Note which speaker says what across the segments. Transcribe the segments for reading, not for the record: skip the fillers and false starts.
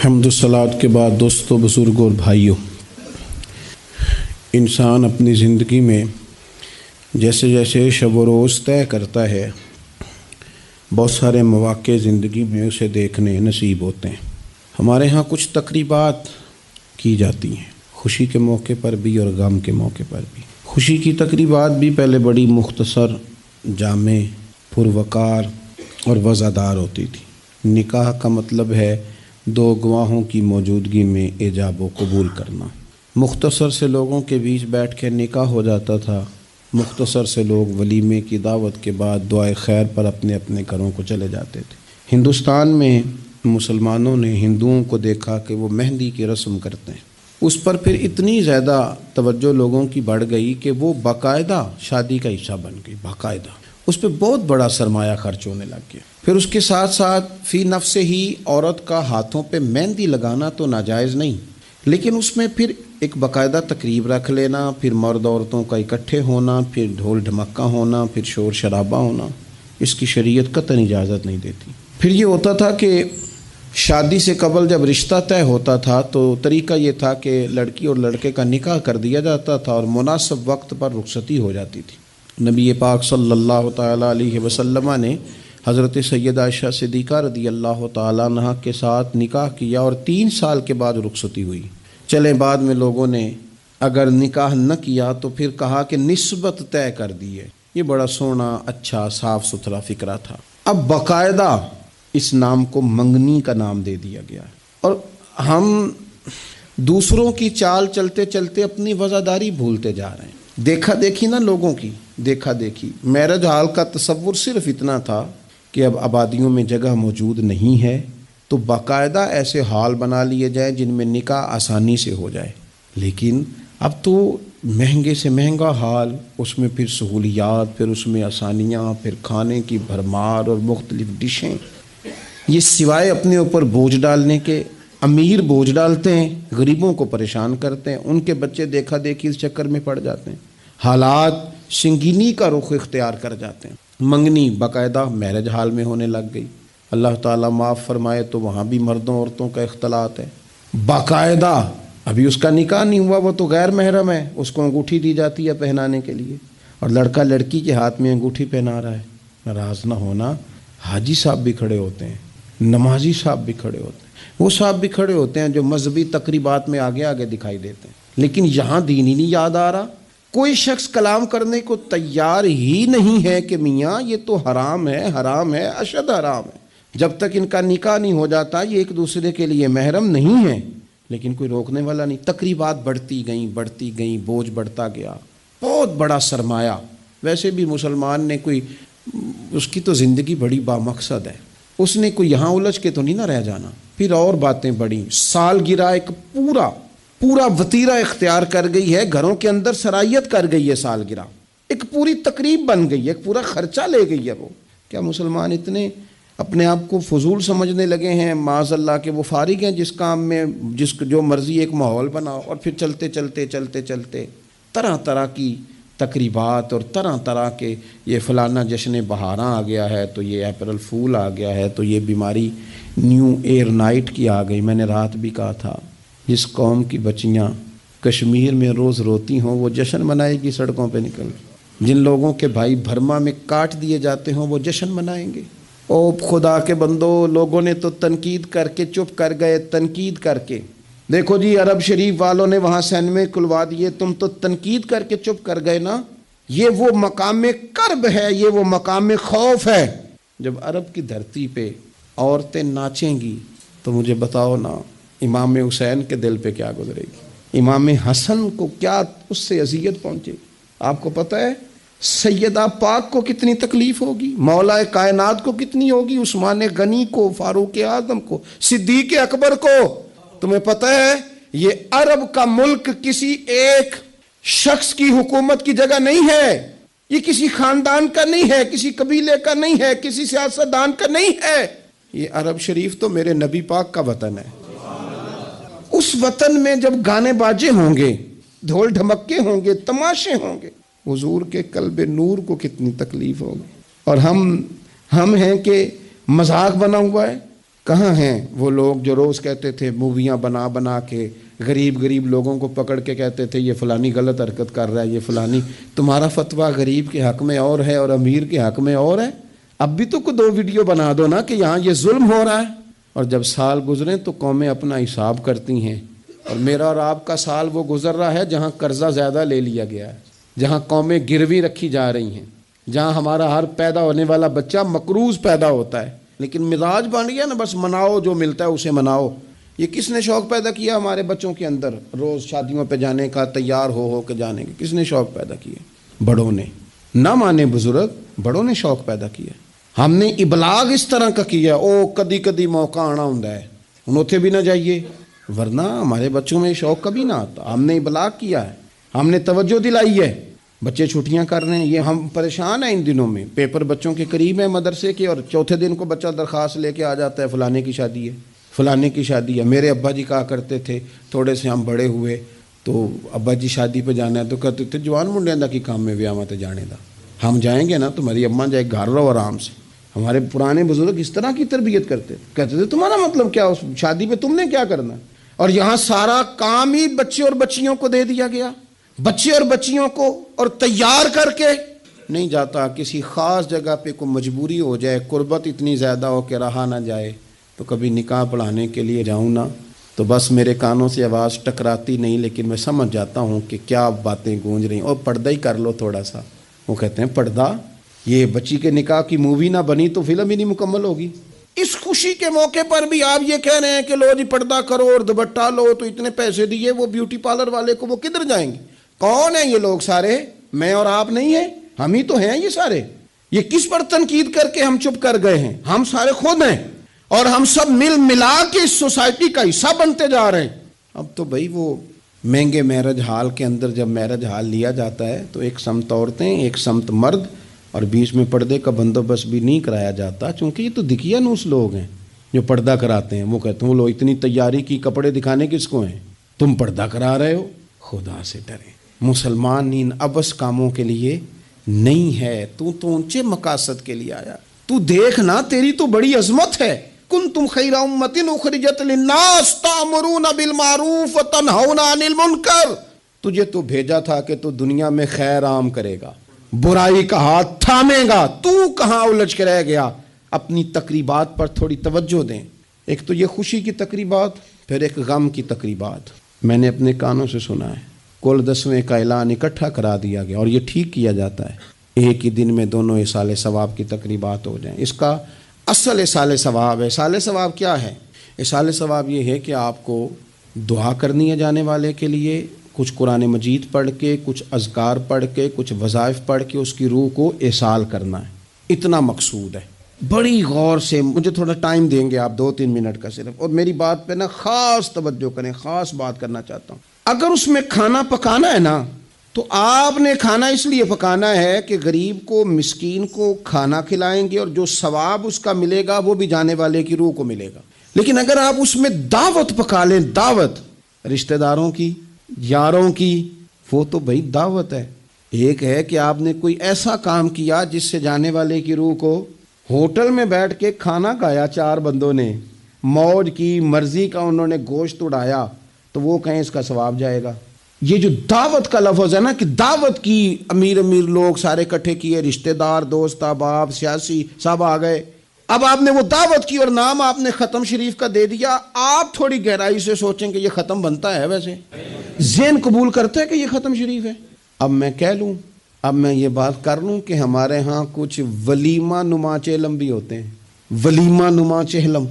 Speaker 1: حمد و صلات کے بعد دوستو، بزرگوں اور بھائیوں، انسان اپنی زندگی میں جیسے جیسے شب و روز طے کرتا ہے، بہت سارے مواقع زندگی میں اسے دیکھنے نصیب ہوتے ہیں۔ ہمارے ہاں کچھ تقریبات کی جاتی ہیں، خوشی کے موقع پر بھی اور غم کے موقع پر بھی۔ خوشی کی تقریبات بھی پہلے بڑی مختصر، جامع، پروقار اور وزادار ہوتی تھی۔ نکاح کا مطلب ہے دو گواہوں کی موجودگی میں ایجاب و قبول کرنا۔ مختصر سے لوگوں کے بیچ بیٹھ کے نکاح ہو جاتا تھا، مختصر سے لوگ ولیمے کی دعوت کے بعد دعائے خیر پر اپنے اپنے گھروں کو چلے جاتے تھے۔ ہندوستان میں مسلمانوں نے ہندوؤں کو دیکھا کہ وہ مہندی کی رسم کرتے ہیں، اس پر پھر اتنی زیادہ توجہ لوگوں کی بڑھ گئی کہ وہ باقاعدہ شادی کا حصہ بن گئی، باقاعدہ اس پہ بہت بڑا سرمایہ خرچ ہونے لگ گیا۔ پھر اس کے ساتھ ساتھ فی نفس ہی عورت کا ہاتھوں پہ مہندی لگانا تو ناجائز نہیں، لیکن اس میں پھر ایک باقاعدہ تقریب رکھ لینا، پھر مرد عورتوں کا اکٹھے ہونا، پھر ڈھول ڈھمکا ہونا، پھر شور شرابہ ہونا، اس کی شریعت قطعاً اجازت نہیں دیتی۔ پھر یہ ہوتا تھا کہ شادی سے قبل جب رشتہ طے ہوتا تھا تو طریقہ یہ تھا کہ لڑکی اور لڑکے کا نکاح کر دیا جاتا تھا اور مناسب وقت پر رخصتی ہو جاتی تھی۔ نبی پاک صلی اللہ تعالیٰ علیہ وسلم نے حضرت سیدہ عائشہ صدیقہ رضی اللہ تعالیٰ عنہ کے ساتھ نکاح کیا اور 3 سال کے بعد رخصتی ہوئی۔ چلے بعد میں لوگوں نے اگر نکاح نہ کیا تو پھر کہا کہ نسبت طے کر دی ہے۔ یہ بڑا سونا، اچھا، صاف ستھرا فکرہ تھا۔ اب باقاعدہ اس نام کو منگنی کا نام دے دیا گیا، اور ہم دوسروں کی چال چلتے چلتے اپنی وزاداری بھولتے جا رہے ہیں۔ دیکھا دیکھی نا لوگوں کی، دیکھا دیکھی۔ میرج ہال کا تصور صرف اتنا تھا کہ اب آبادیوں میں جگہ موجود نہیں ہے تو باقاعدہ ایسے ہال بنا لیے جائیں جن میں نکاح آسانی سے ہو جائے، لیکن اب تو مہنگے سے مہنگا ہال، اس میں پھر سہولیات، پھر اس میں آسانیاں، پھر کھانے کی بھرمار اور مختلف ڈشیں۔ یہ سوائے اپنے اوپر بوجھ ڈالنے کے، امیر بوجھ ڈالتے ہیں، غریبوں کو پریشان کرتے ہیں، ان کے بچے دیکھا دیکھی اس چکر میں پڑ جاتے ہیں، حالات سنگینی کا رخ اختیار کر جاتے ہیں۔ منگنی باقاعدہ میرج ہال میں ہونے لگ گئی۔ اللہ تعالیٰ معاف فرمائے تو وہاں بھی مردوں عورتوں کا اختلاط ہے باقاعدہ۔ ابھی اس کا نکاح نہیں ہوا، وہ تو غیر محرم ہے، اس کو انگوٹھی دی جاتی ہے پہنانے کے لیے، اور لڑکا لڑکی کے ہاتھ میں انگوٹھی پہنا رہا ہے۔ ناراض نہ ہونا، حاجی صاحب بھی کھڑے ہوتے ہیں، نمازی صاحب بھی کھڑے ہوتے ہیں، وہ صاحب بھی کھڑے ہوتے ہیں جو مذہبی تقریبات میں آگے آگے دکھائی دیتے ہیں، لیکن یہاں دین ہی نہیں یاد آ رہا۔ کوئی شخص کلام کرنے کو تیار ہی نہیں ہے کہ میاں یہ تو حرام ہے، حرام ہے، اشد حرام ہے۔ جب تک ان کا نکاح نہیں ہو جاتا یہ ایک دوسرے کے لیے محرم نہیں ہے، لیکن کوئی روکنے والا نہیں۔ تقریبات بڑھتی گئیں، بوجھ بڑھتا گیا، بہت بڑا سرمایہ۔ ویسے بھی مسلمان نے کوئی، اس کی تو زندگی بڑی بامقصد ہے، اس نے کوئی یہاں الجھ کے تو نہیں نہ رہ جانا۔ پھر اور باتیں بڑی، سالگرہ ایک پورا وتیرہ اختیار کر گئی ہے، گھروں کے اندر سرائیت کر گئی ہے۔ سالگرہ ایک پوری تقریب بن گئی ہے، ایک پورا خرچہ لے گئی ہے۔ وہ کیا مسلمان اتنے اپنے آپ کو فضول سمجھنے لگے ہیں معاذ اللہ کہ وہ فارغ ہیں جس کام میں جو مرضی ایک ماحول بنا، اور پھر چلتے طرح طرح کی تقریبات اور طرح طرح کے، یہ فلانا جشن بہاراں آ گیا ہے تو یہ اپریل فول آ گیا ہے تو یہ بیماری نیو ایئر نائٹ کی آ گئی۔ میں نے رات بھی کہا تھا، جس قوم کی بچیاں کشمیر میں روز روتی ہوں وہ جشن منائے گی سڑکوں پہ نکل کے، جن لوگوں کے بھائی برما میں کاٹ دیے جاتے ہوں وہ جشن منائیں گے۔ او خدا کے بندو، لوگوں نے تو تنقید کر کے چپ کر گئے، تنقید کر کے۔ دیکھو جی، عرب شریف والوں نے وہاں سینمے کھلوا دیے، تم تو تنقید کر کے چپ کر گئے نا۔ یہ وہ مقام کرب ہے، یہ وہ مقام خوف ہے۔ جب عرب کی دھرتی پہ عورتیں ناچیں گی تو مجھے بتاؤ نا امام حسین کے دل پہ کیا گزرے گی، امام حسن کو کیا اس سے اذیت پہنچے گی۔ آپ کو پتہ ہے سیدہ پاک کو کتنی تکلیف ہوگی، مولا کائنات کو کتنی ہوگی، عثمان غنی کو، فاروق اعظم کو، صدیق اکبر کو۔ تمہیں پتہ ہے یہ عرب کا ملک کسی ایک شخص کی حکومت کی جگہ نہیں ہے، یہ کسی خاندان کا نہیں ہے، کسی قبیلے کا نہیں ہے، کسی سیاستدان کا نہیں ہے۔ یہ عرب شریف تو میرے نبی پاک کا وطن ہے۔ اس وطن میں جب گانے باجے ہوں گے، ڈھول ڈھمکے ہوں گے، تماشے ہوں گے، حضور کے قلب نور کو کتنی تکلیف ہوگی۔ اور ہم ہیں کہ مذاق بنا ہوا ہے، کہاں ہیں وہ لوگ جو روز کہتے تھے موویاں بنا بنا کے غریب لوگوں کو پکڑ کے کہتے تھے یہ فلانی غلط حرکت کر رہا ہے، یہ فلانی. تمہارا فتویٰ غریب کے حق میں اور ہے اور امیر کے حق میں اور ہے. اب بھی تو کوئی 2 ویڈیو بنا دو نا کہ یہاں یہ ظلم ہو رہا ہے. اور جب سال گزریں تو قومیں اپنا حساب کرتی ہیں. اور میرا اور آپ کا سال وہ گزر رہا ہے جہاں قرضہ زیادہ لے لیا گیا ہے، جہاں قومیں گروی رکھی جا رہی ہیں، جہاں ہمارا ہر پیدا ہونے والا بچہ مقروض پیدا ہوتا ہے. لیکن مزاج بن گیا نا، بس مناؤ جو ملتا ہے اسے مناؤ. یہ کس نے شوق پیدا کیا ہمارے بچوں کے اندر؟ روز شادیوں پہ جانے کا، تیار ہو کے جانے کا کس نے شوق پیدا کیا؟ بڑوں نے. نہ مانے بزرگ، بڑوں نے شوق پیدا کیا. ہم نے ابلاغ اس طرح کا کیا، او کدی کدی موقع آنا ہوں ہے ہن اوتھے بھی نہ جائیے، ورنہ ہمارے بچوں میں شوق کبھی نہ آتا. ہم نے ابلاغ کیا ہے، ہم نے توجہ دلائی ہے. بچے چھٹیاں کر رہے ہیں، یہ ہم پریشان ہیں ان دنوں میں. پیپر بچوں کے قریب ہیں مدرسے کے، اور چوتھے دن کو بچہ درخواست لے کے آ جاتا ہے فلانے کی شادی ہے، فلانے کی شادی ہے. میرے ابا جی کہا کرتے تھے، تھوڑے سے ہم بڑے ہوئے تو ابا جی شادی پہ جانا ہے تو کہتے تھے جوان منڈیاں دا کی کام میں ویاواں تے جانے دا. ہم جائیں گے نا تمہاری اماں جائے گھر رہو آرام سے. ہمارے پرانے بزرگ اس طرح کی تربیت کرتے تھے. کہتے تھے تمہارا مطلب کیا، اس شادی پہ تم نے کیا کرنا؟ اور یہاں سارا کام ہی بچے اور بچیوں کو دے دیا گیا. بچے اور بچیوں کو اور تیار کر کے نہیں جاتا. کسی خاص جگہ پہ کوئی مجبوری ہو جائے، قربت اتنی زیادہ ہو کہ رہا نہ جائے، تو کبھی نکاح پڑھانے کے لیے جاؤں نا تو بس میرے کانوں سے آواز ٹکراتی نہیں، لیکن میں سمجھ جاتا ہوں کہ کیا باتیں گونج رہی ہیں. اور پردہ ہی کر لو تھوڑا سا. وہ کہتے ہیں پردہ، یہ بچی کے نکاح کی مووی نہ بنی تو فلم ہی نہیں مکمل ہوگی. اس خوشی کے موقع پر بھی آپ یہ کہہ رہے ہیں کہ لو جی پردہ کرو اور دوپٹہ لو، تو اتنے پیسے دیے وہ بیوٹی پارلر والے کو، وہ کدھر جائیں گے؟ کون ہیں یہ لوگ سارے؟ میں اور آپ نہیں ہیں، ہم ہی تو ہیں یہ سارے. یہ کس پر تنقید کر کے ہم چپ کر گئے ہیں؟ ہم سارے خود ہیں، اور ہم سب مل ملا کے اس سوسائٹی کا حصہ بنتے جا رہے ہیں. اب تو بھائی وہ مہنگے میرج ہال کے اندر جب میرج ہال لیا جاتا ہے تو ایک سمت عورتیں، ایک سمت مرد، اور بیچ میں پردے کا بندوبست بھی نہیں کرایا جاتا، چونکہ یہ تو دکھیا نوس لوگ ہیں جو پردہ کراتے ہیں. وہ کہتے ہیں وہ لو اتنی تیاری کی، کپڑے دکھانے کس کو ہیں؟ تم پردہ کرا رہے ہو. خدا سے ڈریں. مسلمان ان ابس کاموں کے لیے نہیں ہے. تو اونچے مقاصد کے لیے آیا. تو دیکھنا تیری تو بڑی عظمت ہے. کنتم خیر امۃ اخرجت للناس تأمرون بالمعروف وتنہون عن المنکر. تجھے تو بھیجا تھا کہ تو دنیا میں خیر عام کرے گا، برائی کا ہاتھ تھامے گا. تو کہاں الجھ کے رہ گیا؟ اپنی تقریبات پر تھوڑی توجہ دیں. ایک تو یہ خوشی کی تقریبات، پھر ایک غم کی تقریبات. میں نے اپنے کانوں سے سنا ہے کل 10ویں کا اعلان اکٹھا کرا دیا گیا، اور یہ ٹھیک کیا جاتا ہے. ایک ہی دن میں دونوں اصال ثواب کی تقریبات ہو جائیں. اس کا اصل اصال ثواب ہے. اصال ثواب کیا ہے؟ اصال ثواب یہ ہے کہ آپ کو دعا کرنی ہے جانے والے کے لیے، کچھ قرآن مجید پڑھ کے، کچھ اذکار پڑھ کے، کچھ وظائف پڑھ کے اس کی روح کو اصال کرنا ہے. اتنا مقصود ہے. بڑی غور سے، مجھے تھوڑا ٹائم دیں گے آپ 2-3 منٹ کا صرف، اور میری بات پہ نا خاص توجہ کریں. خاص بات کرنا چاہتا ہوں. اگر اس میں کھانا پکانا ہے نا تو آپ نے کھانا اس لیے پکانا ہے کہ غریب کو، مسکین کو کھانا کھلائیں گے، اور جو ثواب اس کا ملے گا وہ بھی جانے والے کی روح کو ملے گا. لیکن اگر آپ اس میں دعوت پکا لیں، دعوت رشتہ داروں کی، یاروں کی، وہ تو بھائی دعوت ہے. ایک ہے کہ آپ نے کوئی ایسا کام کیا جس سے جانے والے کی روح کو، ہوٹل میں بیٹھ کے کھانا کھایا 4 بندوں نے، موج کی، مرضی کا انہوں نے گوشت اڑایا، تو وہ کہیں اس کا ثواب جائے گا. یہ جو دعوت کا لفظ ہے نا، کہ دعوت کی، امیر لوگ سارے اکٹھے کیے، رشتہ دار، دوست احباب، سیاسی سب آ گئے. اب آپ نے وہ دعوت کی اور نام آپ نے ختم شریف کا دے دیا. آپ تھوڑی گہرائی سے سوچیں کہ یہ ختم بنتا ہے؟ ویسے ذہن قبول کرتا ہے کہ یہ ختم شریف ہے؟ اب میں کہہ لوں، اب میں یہ بات کر لوں کہ ہمارے ہاں کچھ ولیمہ نما چہلم بھی ہوتے ہیں. ولیمہ نما چہلم،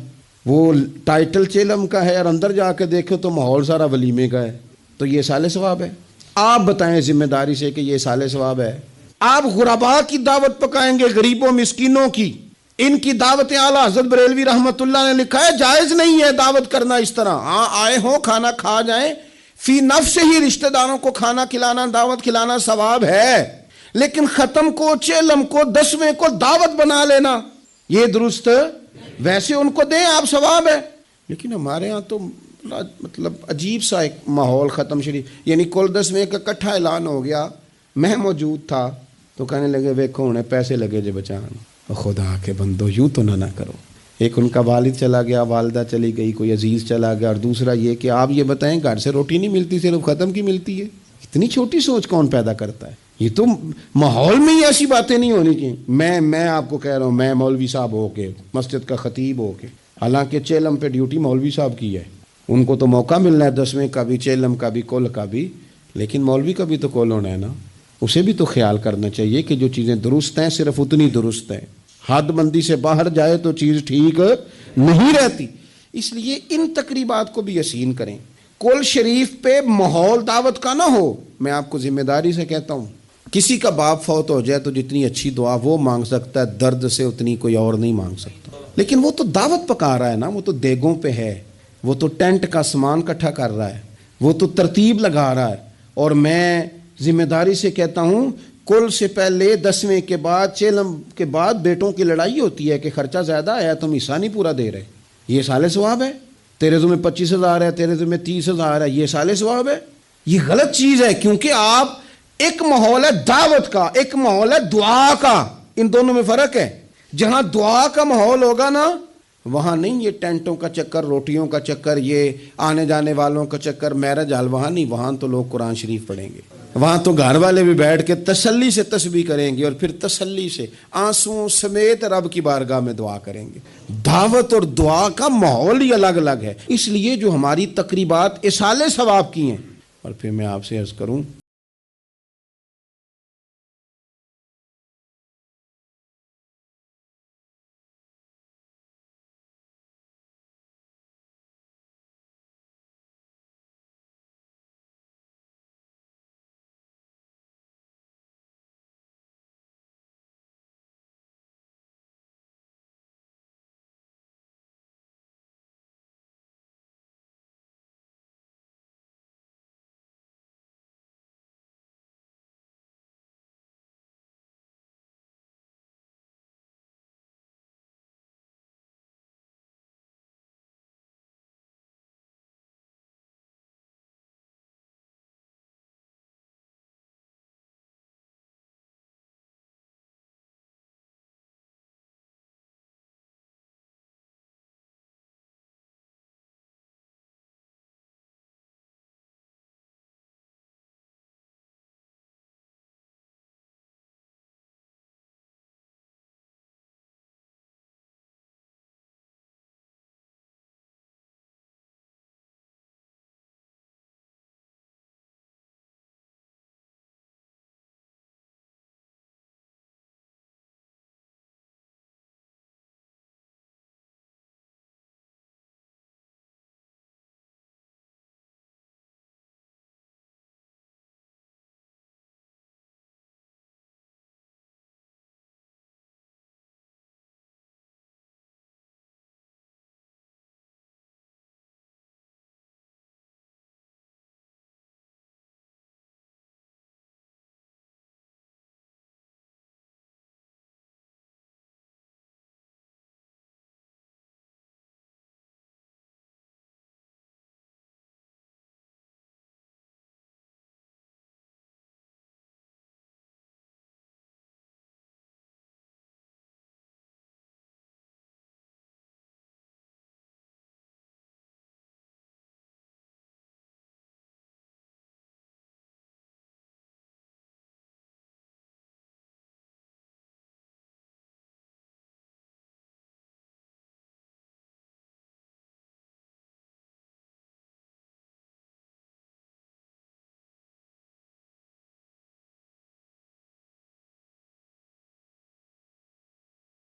Speaker 1: وہ ٹائٹل چہلم کا ہے اور اندر جا کے دیکھو تو ماحول سارا ولیمے کا ہے. تو یہ اصال ثواب ہے؟ آپ بتائیں ذمہ داری سے کہ یہ اصال ثواب ہے؟ آپ غرباء کی دعوت پکائیں گے، غریبوں مسکینوں کی، ان کی دعوتیں. اعلیٰ حضرت بریلوی رحمۃ اللہ نے لکھا ہے جائز نہیں ہے دعوت کرنا اس طرح. ہاں آئے ہوں کھانا کھا جائیں، فی نفس ہی رشتہ داروں کو کھانا کھلانا، دعوت کھلانا ثواب ہے. لیکن ختم کو، چہلم کو، 10ویں کو دعوت بنا لینا یہ درست؟ ویسے ان کو دیں آپ، ثواب ہے. لیکن ہمارے ہاں تو مطلب عجیب سا ایک ماحول ختم شریف، یعنی کل 10ویں کا اکٹھا اعلان ہو گیا، میں موجود تھا، تو کہنے لگے ویکھو انہیں پیسے لگے جے بچان. خدا کے بندو یوں تو نہ کرو. ایک ان کا والد چلا گیا، والدہ چلی گئی، کوئی عزیز چلا گیا، اور دوسرا یہ کہ آپ یہ بتائیں گھر سے روٹی نہیں ملتی، صرف ختم کی ملتی ہے۔ اتنی چھوٹی سوچ کون پیدا کرتا ہے؟ یہ تو ماحول میں ہی ایسی باتیں نہیں ہونی چاہیے۔ میں آپ کو کہہ رہا ہوں، میں مولوی صاحب ہو کے، مسجد کا خطیب ہو کے، حالانکہ چیلم پہ ڈیوٹی مولوی صاحب کی ہے، ان کو تو موقع ملنا ہے 10ویں کا بھی، چیلم کا بھی، کل کا بھی، لیکن مولوی کا بھی تو کول ہونا ہے نا، اسے بھی تو خیال کرنا چاہیے کہ جو چیزیں درست ہیں صرف اتنی درست ہیں، حد بندی سے باہر جائے تو چیز ٹھیک نہیں رہتی۔ اس لیے ان تقریبات کو بھی یقین کریں۔ کل شریف پہ ماحول دعوت کا نہ ہو۔ میں آپ کو ذمہ داری سے کہتا ہوں، کسی کا باپ فوت ہو جائے تو جتنی اچھی دعا وہ مانگ سکتا ہے، درد سے اتنی کوئی اور نہیں مانگ سکتا، لیکن وہ تو دعوت پکا رہا ہے نا، وہ تو دیگوں پہ ہے، وہ تو ٹینٹ کا سامان اکٹھا کر رہا ہے، وہ تو ترتیب لگا رہا ہے۔ اور میں ذمہ داری سے کہتا ہوں، کل سے پہلے 10ویں کے بعد، چیلم کے بعد بیٹوں کی لڑائی ہوتی ہے کہ خرچہ زیادہ ہے، تم حصہ نہیں پورا دے رہے، یہ سال ثواب ہے، تیرے ذمہ 25,000 ہے، تیرے ذمہ 30,000 ہے، یہ سال ثواب ہے۔ یہ غلط چیز ہے، کیونکہ آپ ایک ماحول ہے دعوت کا، ایک ماحول ہے دعا کا، ان دونوں میں فرق ہے۔ جہاں دعا کا ماحول ہوگا نا، وہاں نہیں یہ ٹینٹوں کا چکر، روٹیوں کا چکر، یہ آنے جانے والوں کا چکر، میرج حال، وہاں نہیں، وہاں تو لوگ قرآن شریف پڑھیں گے، وہاں تو گھر والے بھی بیٹھ کے تسلی سے تسبیح کریں گے، اور پھر تسلی سے آنسوؤں سمیت رب کی بارگاہ میں دعا کریں گے۔ دعوت اور دعا کا ماحول ہی الگ الگ ہے۔ اس لیے جو ہماری تقریبات اصالِ ثواب کی ہیں، اور پھر میں آپ سے عرض کروں،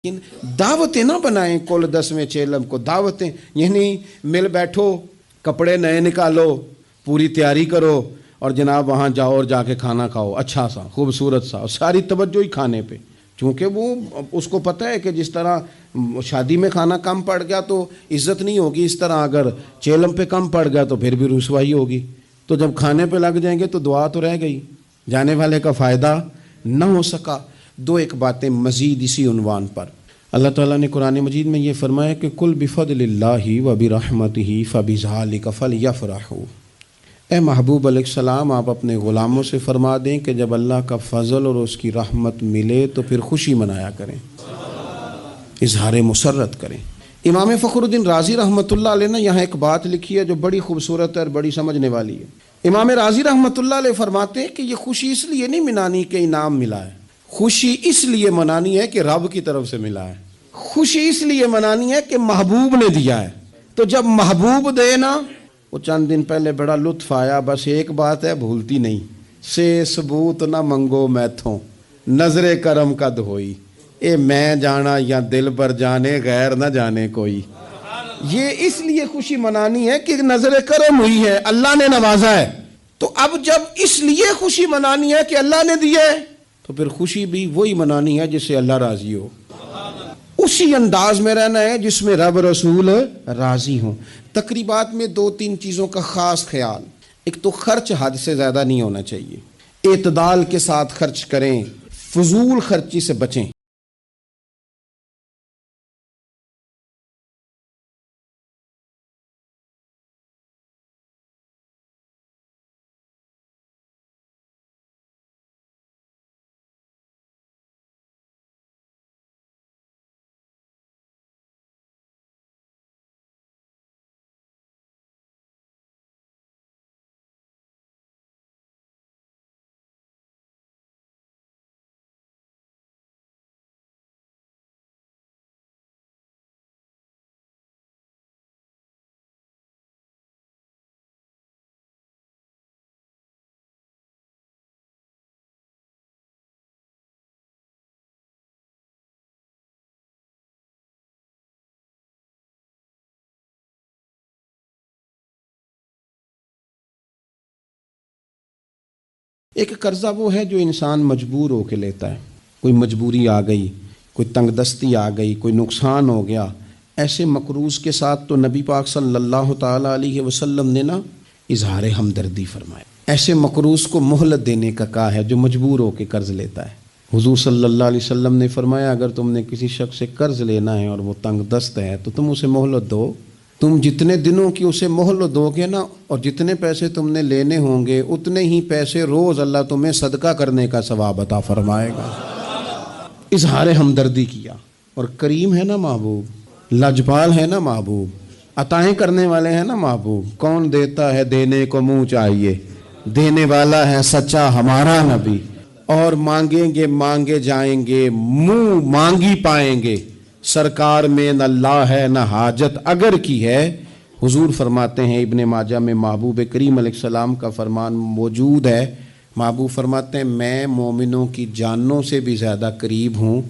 Speaker 1: لیکن دعوتیں نہ بنائیں کل 10ویں چیلم کو، دعوتیں یعنی مل بیٹھو، کپڑے نئے نکالو، پوری تیاری کرو، اور جناب وہاں جاؤ اور جا کے کھانا کھاؤ اچھا سا خوبصورت سا، اور ساری توجہ ہی کھانے پہ، چونکہ وہ اس کو پتہ ہے کہ جس طرح شادی میں کھانا کم پڑ گیا تو عزت نہیں ہوگی، اس طرح اگر چیلم پہ کم پڑ گیا تو پھر بھی رسوائی ہوگی۔ تو جب کھانے پہ لگ جائیں گے تو دعا تو رہ گئی، جانے والے کا فائدہ نہ ہو سکا۔ دو ایک باتیں مزید اسی عنوان پر، اللہ تعالیٰ نے قرآن مجید میں یہ فرمایا کہ کل بفضل اللہ وبرحمتہ فبذلک فلیفرحوا۔ اے محبوب علیہ السلام، آپ اپنے غلاموں سے فرما دیں کہ جب اللہ کا فضل اور اس کی رحمت ملے تو پھر خوشی منایا کریں، اظہار مسرت کریں۔ امام فخر الدین رازی رحمۃ اللہ علیہ نے یہاں ایک بات لکھی ہے جو بڑی خوبصورت ہے اور بڑی سمجھنے والی ہے۔ امام رازی رحمۃ اللہ علیہ فرماتے ہیں کہ یہ خوشی اس لیے نہیں منانی کہ انعام ملا ہے، خوشی اس لیے منانی ہے کہ رب کی طرف سے ملا ہے، خوشی اس لیے منانی ہے کہ محبوب نے دیا ہے۔ تو جب محبوب دے نا، وہ چند دن پہلے بڑا لطف آیا، بس ایک بات ہے بھولتی نہیں، سے ثبوت نہ منگو میتھوں نظر کرم قد ہوئی، اے میں جانا یا دل پر جانے غیر نہ جانے کوئی۔ یہ اس لیے خوشی منانی ہے کہ نظر کرم ہوئی ہے، اللہ نے نوازا ہے۔ تو اب جب اس لیے خوشی منانی ہے کہ اللہ نے دیا ہے، تو پھر خوشی بھی وہی منانی ہے جس سے اللہ راضی ہو، اسی انداز میں رہنا ہے جس میں رب رسول راضی ہوں۔ تقریبات میں 2-3 چیزوں کا خاص خیال، ایک تو خرچ حد سے زیادہ نہیں ہونا چاہیے، اعتدال کے ساتھ خرچ کریں، فضول خرچی سے بچیں۔ ایک قرضہ وہ ہے جو انسان مجبور ہو کے لیتا ہے، کوئی مجبوری آ گئی، کوئی تنگ دستی آ گئی، کوئی نقصان ہو گیا، ایسے مقروض کے ساتھ تو نبی پاک صلی اللہ تعالیٰ علیہ وسلم نے نا اظہار ہمدردی فرمایا، ایسے مقروض کو مہلت دینے کا کہا ہے جو مجبور ہو کے قرض لیتا ہے۔ حضور صلی اللہ علیہ وسلم نے فرمایا اگر تم نے کسی شخص سے قرض لینا ہے اور وہ تنگ دست ہے تو تم اسے مہلت دو، تم جتنے دنوں کی اسے مہلت دو گے نا، اور جتنے پیسے تم نے لینے ہوں گے اتنے ہی پیسے روز اللہ تمہیں صدقہ کرنے کا ثواب عطا فرمائے گا۔ اظہار ہمدردی کیا، اور کریم ہے نا محبوب، لاجپال ہے نا محبوب، عطائیں کرنے والے ہیں نا محبوب، کون دیتا ہے دینے کو منہ چاہیے، دینے والا ہے سچا ہمارا نبی، اور مانگیں گے مانگے جائیں گے، منہ مانگی پائیں گے، سرکار میں نہ اللہ ہے نہ حاجت اگر کی ہے۔ حضور فرماتے ہیں ابن ماجہ میں محبوب کریم علیہ السلام کا فرمان موجود ہے، محبوب فرماتے ہیں میں مومنوں کی جانوں سے بھی زیادہ قریب ہوں،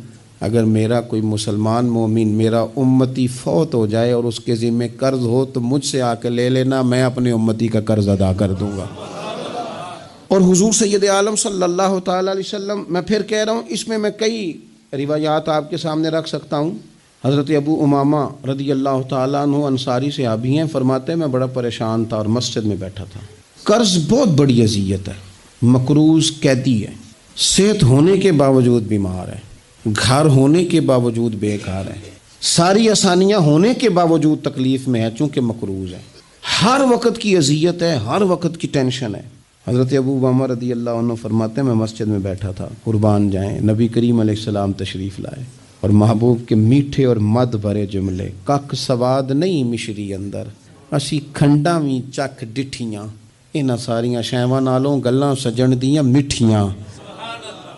Speaker 1: اگر میرا کوئی مسلمان مومن میرا امتی فوت ہو جائے اور اس کے ذمہ قرض ہو تو مجھ سے آ کے لے لینا، میں اپنے امتی کا قرض ادا کر دوں گا۔ اور حضور سید عالم صلی اللہ تعالیٰ علیہ وسلم، میں پھر کہہ رہا ہوں اس میں کئی روایات آپ کے سامنے رکھ سکتا ہوں۔ حضرت ابو امامہ رضی اللہ تعالیٰ عنہ انصاری صحابی ہیں، فرماتے ہیں میں بڑا پریشان تھا اور مسجد میں بیٹھا تھا، قرض بہت بڑی اذیت ہے، مقروض قیدی ہے، صحت ہونے کے باوجود بیمار ہے، گھر ہونے کے باوجود بیکار ہے، ساری آسانیاں ہونے کے باوجود تکلیف میں ہے چونکہ مقروض ہے، ہر وقت کی اذیت ہے، ہر وقت کی ٹینشن ہے۔ حضرت ابو امامہ رضی اللہ عنہ فرماتے ہیں میں مسجد میں بیٹھا تھا، قربان جائیں نبی کریم علیہ السلام تشریف لائے اور محبوب کے میٹھے اور مد بھرے جملے، کک سواد نہیں مشری اندر اسی کھنڈاں وی چک ڈٹھیاں، انہاں ساریاں شیواں نالوں گلاں سجن دیاں مٹھیاں۔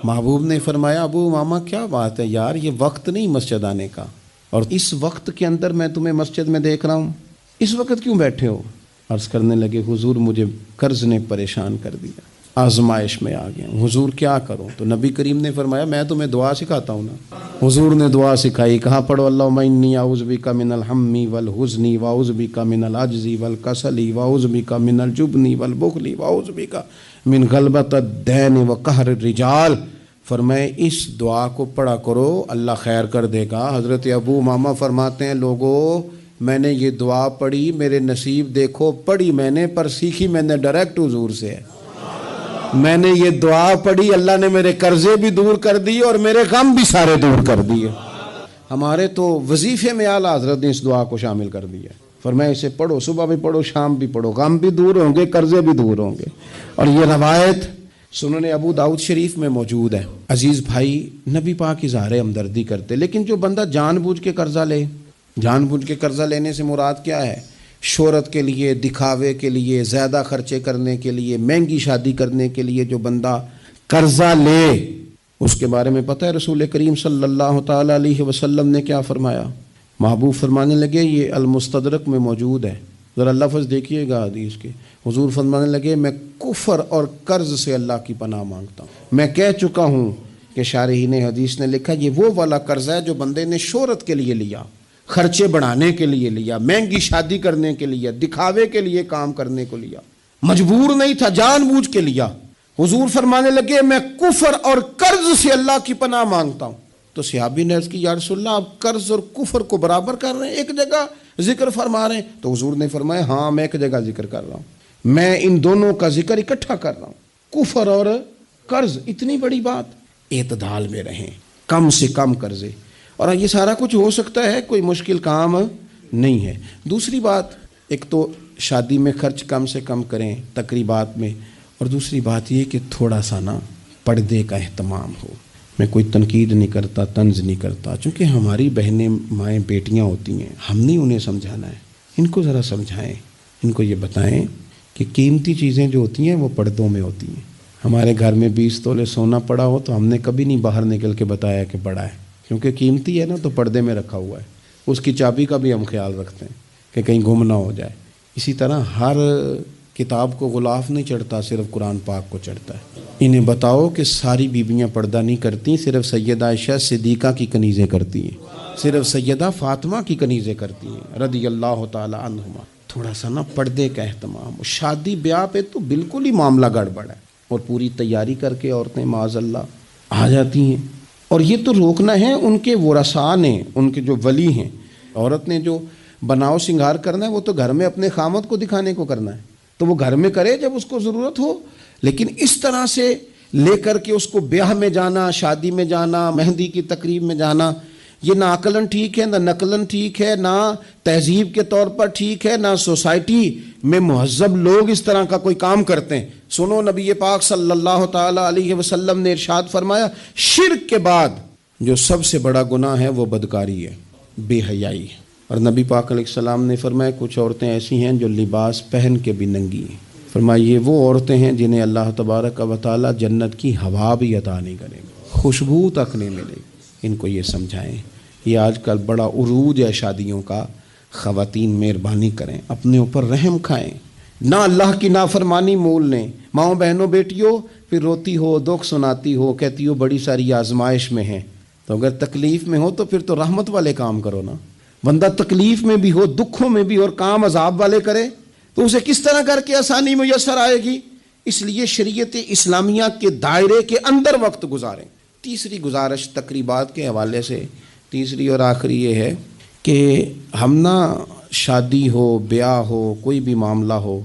Speaker 1: محبوب نے فرمایا ابو امامہ کیا بات ہے یار، یہ وقت نہیں مسجد آنے کا، اور اس وقت کے اندر میں تمہیں مسجد میں دیکھ رہا ہوں، اس وقت کیوں بیٹھے ہو؟ عرض کرنے لگے حضور مجھے قرض نے پریشان کر دیا، آزمائش میں آ گیا ہوں، حضور کیا کروں؟ تو نبی کریم نے فرمایا میں تمہیں دعا سکھاتا ہوں نا۔ حضور نے دعا سکھائی، کہا پڑھو اللہم انی اعوذ بک من الہم والحزن واعوذ بک من العجز والکسل واعوذ بک من الجبن والبخل واعوذ بک من غلبۃ الدین وقہر الرجال۔ فرمائے اس دعا کو پڑھا کرو اللہ خیر کر دے گا۔ حضرت ابو امامہ فرماتے ہیں لوگوں میں نے یہ دعا پڑھی، میرے نصیب دیکھو، پڑھی میں نے پر سیکھی میں نے ڈائریکٹ حضور سے ہے۔ میں نے یہ دعا پڑھی، اللہ نے میرے قرضے بھی دور کر دیے اور میرے غم بھی سارے دور کر دیے۔ ہمارے تو وظیفے میں اعلیٰ حضرت نے اس دعا کو شامل کر دیا، فرمایا اسے پڑھو، صبح بھی پڑھو شام بھی پڑھو، غم بھی دور ہوں گے، قرضے بھی دور ہوں گے۔ اور یہ روایت سنن ابو داؤد شریف میں موجود ہے۔ عزیز بھائی، نبی پاک اظہار ہمدردی کرتے، لیکن جو بندہ جان بوجھ کے قرضہ لے، جان بوجھ کے قرضہ لینے سے مراد کیا ہے؟ شہرت کے لیے، دکھاوے کے لیے، زیادہ خرچے کرنے کے لیے، مہنگی شادی کرنے کے لیے جو بندہ قرضہ لے، اس کے بارے میں پتہ ہے رسول کریم صلی اللہ تعالی علیہ وسلم نے کیا فرمایا؟ محبوب فرمانے لگے، یہ المستدرک میں موجود ہے، ذرا لفظ دیکھیے گا حدیث کے، حضور فرمانے لگے میں کفر اور قرض سے اللہ کی پناہ مانگتا ہوں۔ میں کہہ چکا ہوں کہ شارحین حدیث نے لکھا یہ وہ والا قرض ہے جو بندے نے شہرت کے لیے لیا، خرچے بڑھانے کے لیے لیا، مہنگی شادی کرنے کے لیے، دکھاوے کے لیے کام کرنے کو لیا، مجبور نہیں تھا، جان بوجھ کے لیا۔ حضور فرمانے لگے میں کفر اور قرض سے اللہ کی پناہ مانگتا ہوں۔ تو صحابی نے عرض کی یا رسول اللہ آپ قرض اور کفر کو برابر کر رہے ہیں، ایک جگہ ذکر فرما رہے ہیں؟ تو حضور نے فرمایا ہاں میں ایک جگہ ذکر کر رہا ہوں، میں ان دونوں کا ذکر اکٹھا کر رہا ہوں، کفر اور قرض۔ اتنی بڑی بات، اعتدال میں رہیں، کم سے کم قرضے، اور یہ سارا کچھ ہو سکتا ہے، کوئی مشکل کام نہیں ہے۔ دوسری بات، ایک تو شادی میں خرچ کم سے کم کریں تقریبات میں، اور دوسری بات یہ کہ تھوڑا سا نا پردے کا اہتمام ہو۔ میں کوئی تنقید نہیں کرتا، طنز نہیں کرتا، چونکہ ہماری بہنیں مائیں بیٹیاں ہوتی ہیں، ہم نہیں انہیں سمجھانا ہے، ان کو ذرا سمجھائیں، ان کو یہ بتائیں کہ قیمتی چیزیں جو ہوتی ہیں وہ پردوں میں ہوتی ہیں۔ ہمارے گھر میں 20 تولے سونا پڑا ہو تو ہم نے کبھی نہیں باہر نکل کے بتایا کہ بڑا ہے، کیونکہ قیمتی ہے نا، تو پردے میں رکھا ہوا ہے، اس کی چابی کا بھی ہم خیال رکھتے ہیں کہ کہیں گم نہ ہو جائے۔ اسی طرح ہر کتاب کو غلاف نہیں چڑھتا، صرف قرآن پاک کو چڑھتا ہے۔ انہیں بتاؤ کہ ساری بیویاں پردہ نہیں کرتی، صرف سیدہ عائشہ صدیقہ کی کنیزیں کرتی ہیں، صرف سیدہ فاطمہ کی کنیزیں کرتی ہیں رضی اللہ تعالی عنہما۔ تھوڑا سا نا پردے کا اہتمام۔ شادی بیاہ پہ تو بالکل ہی معاملہ گڑبڑ ہے، اور پوری تیاری کر کے عورتیں معاذ اللہ آ جاتی ہیں، اور یہ تو روکنا ہے ان کے ورثاء نے، ان کے جو ولی ہیں۔ عورت نے جو بناؤ سنگار کرنا ہے وہ تو گھر میں اپنے خامد کو دکھانے کو کرنا ہے، تو وہ گھر میں کرے جب اس کو ضرورت ہو، لیکن اس طرح سے لے کر کے اس کو بیاہ میں جانا، شادی میں جانا، مہندی کی تقریب میں جانا، یہ نہ عقلاً ٹھیک ہے، نہ نقلاً ٹھیک ہے، نہ تہذیب کے طور پر ٹھیک ہے، نہ سوسائٹی میں مہذب لوگ اس طرح کا کوئی کام کرتے ہیں۔ سنو نبی پاک صلی اللہ تعالی علیہ وسلم نے ارشاد فرمایا شرک کے بعد جو سب سے بڑا گناہ ہے وہ بدکاری ہے، بے حیائی ہے۔ اور نبی پاک علیہ السلام نے فرمایا کچھ عورتیں ایسی ہیں جو لباس پہن کے بھی ننگی ہیں، فرمایا یہ وہ عورتیں ہیں جنہیں اللہ تبارک و تعالی جنت کی ہوا بھی عطا نہیں کرے گا، خوشبو تک نہیں ملے گی۔ ان کو یہ سمجھائیں۔ یہ آج کل بڑا عروج ہے شادیوں کا، خواتین مہربانی کریں، اپنے اوپر رحم کھائیں، نہ اللہ کی نافرمانی مول لیں۔ ماؤں بہنوں بیٹیوں، پھر روتی ہو، دکھ سناتی ہو، کہتی ہو بڑی ساری آزمائش میں ہیں، تو اگر تکلیف میں ہو تو پھر تو رحمت والے کام کرو نا۔ بندہ تکلیف میں بھی ہو، دکھوں میں بھی، اور کام عذاب والے کرے تو اسے کس طرح کر کے آسانی میسر آئے گی؟ اس لیے شریعت اسلامیہ کے دائرے کے اندر وقت گزاریں۔ تیسری گزارش تقریبات کے حوالے سے، تیسری اور آخری یہ ہے کہ ہم نہ شادی ہو، بیاہ ہو، کوئی بھی معاملہ ہو،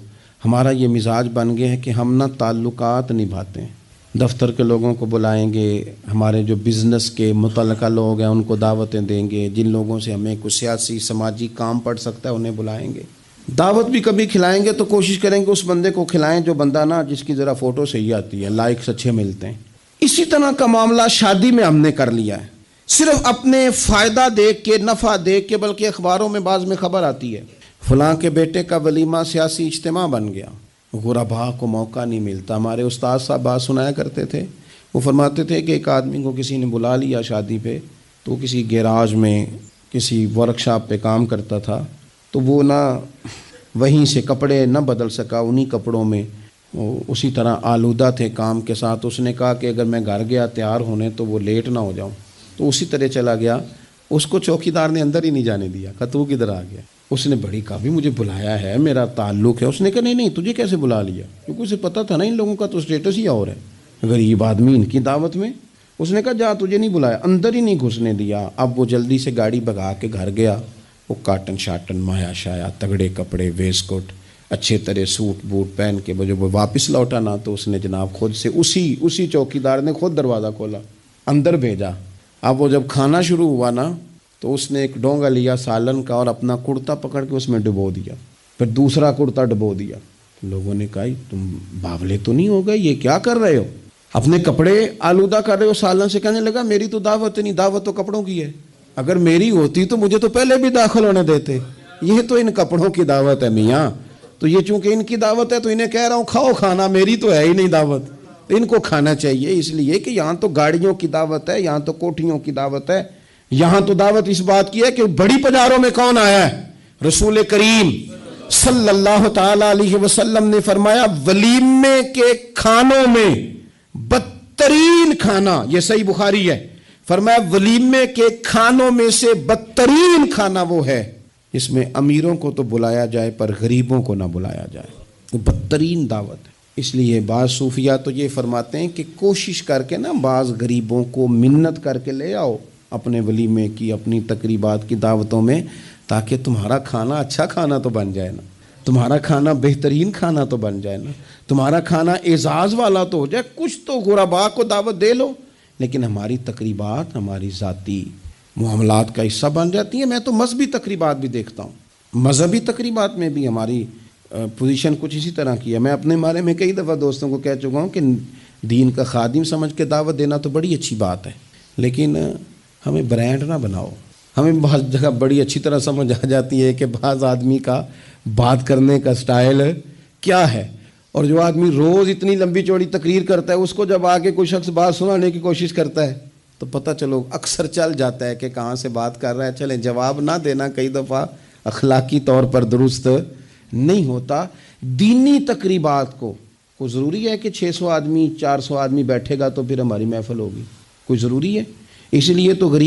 Speaker 1: ہمارا یہ مزاج بن گیا ہے کہ ہم نہ تعلقات نبھاتے ہیں۔ دفتر کے لوگوں کو بلائیں گے، ہمارے جو بزنس کے متعلقہ لوگ ہیں ان کو دعوتیں دیں گے، جن لوگوں سے ہمیں کوئی سیاسی سماجی کام پڑ سکتا ہے انہیں بلائیں گے۔ دعوت بھی کبھی کھلائیں گے تو کوشش کریں گے اس بندے کو کھلائیں جو بندہ نا جس کی ذرا فوٹو صحیح آتی ہے، لائکس اچھے ملتے ہیں۔ اسی طرح کا معاملہ شادی میں ہم نے کر لیا ہے، صرف اپنے فائدہ دیکھ کے، نفع دیکھ کے، بلکہ اخباروں میں بعض میں خبر آتی ہے فلاں کے بیٹے کا ولیمہ سیاسی اجتماع بن گیا، غربا کو موقع نہیں ملتا۔ ہمارے استاد صاحب بات سنایا کرتے تھے، وہ فرماتے تھے کہ ایک آدمی کو کسی نے بلا لیا شادی پہ، تو کسی گیراج میں کسی ورکشاپ پہ کام کرتا تھا، تو وہ نہ وہیں سے کپڑے نہ بدل سکا، انہی کپڑوں میں اسی طرح آلودہ تھے کام کے ساتھ۔ اس نے کہا کہ اگر میں گھر گیا تیار ہونے تو وہ لیٹ نہ ہو جاؤں، تو اسی طرح چلا گیا۔ اس کو چوکی دار نے اندر ہی نہیں جانے دیا، کہا تو کدھر آ گیا؟ اس نے بڑی کہا بھی مجھے بلایا ہے، میرا تعلق ہے۔ اس نے کہا نہیں تجھے کیسے بلا لیا؟ کیونکہ اسے پتہ تھا نا ان لوگوں کا تو اسٹیٹس ہی اور ہے، غریب آدمی ان کی دعوت میں۔ اس نے کہا جا تجھے نہیں بلایا، اندر ہی نہیں گھسنے دیا۔ اب وہ جلدی سے گاڑی بھگا کے گھر گیا، وہ کاٹن شاٹن مایا شایا تگڑے کپڑے، ویسٹ کوٹ، اچھے طرح سوٹ بوٹ پہن کے جب وہ واپس لوٹا نا تو اس نے جناب خود سے اسی چوکی دار نے خود دروازہ کھولا، اندر بھیجا۔ اب وہ جب کھانا شروع ہوا نا تو اس نے ایک ڈونگا لیا سالن کا اور اپنا کرتا پکڑ کے اس میں ڈبو دیا، پھر دوسرا کرتا ڈبو دیا۔ لوگوں نے کہا تم باولے تو نہیں ہو گئے، یہ کیا کر رہے ہو؟ اپنے کپڑے آلودہ کر رہے ہو سالن سے۔ کہنے لگا میری تو دعوت نہیں، دعوت تو کپڑوں کی ہے۔ اگر میری ہوتی تو مجھے تو پہلے بھی داخل ہونے دیتے. یہ تو ان کپڑوں کی دعوت ہے میاں, تو یہ چونکہ ان کی دعوت ہے تو انہیں کہہ رہا ہوں کھاؤ کھانا, میری تو ہے ہی نہیں دعوت. ان کو کھانا چاہیے, اس لیے کہ یہاں تو گاڑیوں کی دعوت ہے, یہاں تو کوٹھیوں کی دعوت ہے. یہاں تو دعوت اس بات کی ہے کہ بڑی پجاروں میں کون آیا ہے؟ رسول کریم صلی اللہ تعالی علیہ وسلم نے فرمایا ولیمے کے کھانوں میں بدترین کھانا, یہ صحیح بخاری ہے, فرمایا ولیمے کے کھانوں میں سے بدترین کھانا وہ ہے جس میں امیروں کو تو بلایا جائے پر غریبوں کو نہ بلایا جائے. وہ بدترین دعوت ہے. اس لیے بعض صوفیہ تو یہ فرماتے ہیں کہ کوشش کر کے نا بعض غریبوں کو منت کر کے لے آؤ اپنے ولیمے کی, اپنی تقریبات کی دعوتوں میں, تاکہ تمہارا کھانا اچھا کھانا تو بن جائے نا, تمہارا کھانا بہترین کھانا تو بن جائے نا, تمہارا کھانا اعزاز والا تو ہو جائے. کچھ تو غرباء کو دعوت دے لو, لیکن ہماری تقریبات ہماری ذاتی معاملات کا حصہ بن جاتی ہیں. میں تو مذہبی تقریبات بھی دیکھتا ہوں, مذہبی تقریبات میں بھی ہماری پوزیشن کچھ اسی طرح کی ہے. میں اپنے بارے میں کئی دفعہ دوستوں کو کہہ چکا ہوں کہ دین کا خادم سمجھ کے دعوت دینا تو بڑی اچھی بات ہے, لیکن ہمیں برانڈ نہ بناؤ. ہمیں بعض جگہ بڑی اچھی طرح سمجھ آ جاتی ہے کہ بعض آدمی کا بات کرنے کا سٹائل کیا ہے, اور جو آدمی روز اتنی لمبی چوڑی تقریر کرتا ہے اس کو جب آگے کوئی شخص بات سنانے کی کوشش کرتا ہے تو پتہ چلو اکثر چل جاتا ہے کہ کہاں سے بات کر رہا ہے. چلیں جواب نہ دینا کئی دفعہ اخلاقی طور پر درست نہیں ہوتا. دینی تقریبات کو کوئی ضروری ہے کہ 600 آدمی 400 آدمی بیٹھے گا تو پھر ہماری محفل ہوگی؟ کوئی ضروری ہے؟ اس لیے تو غریب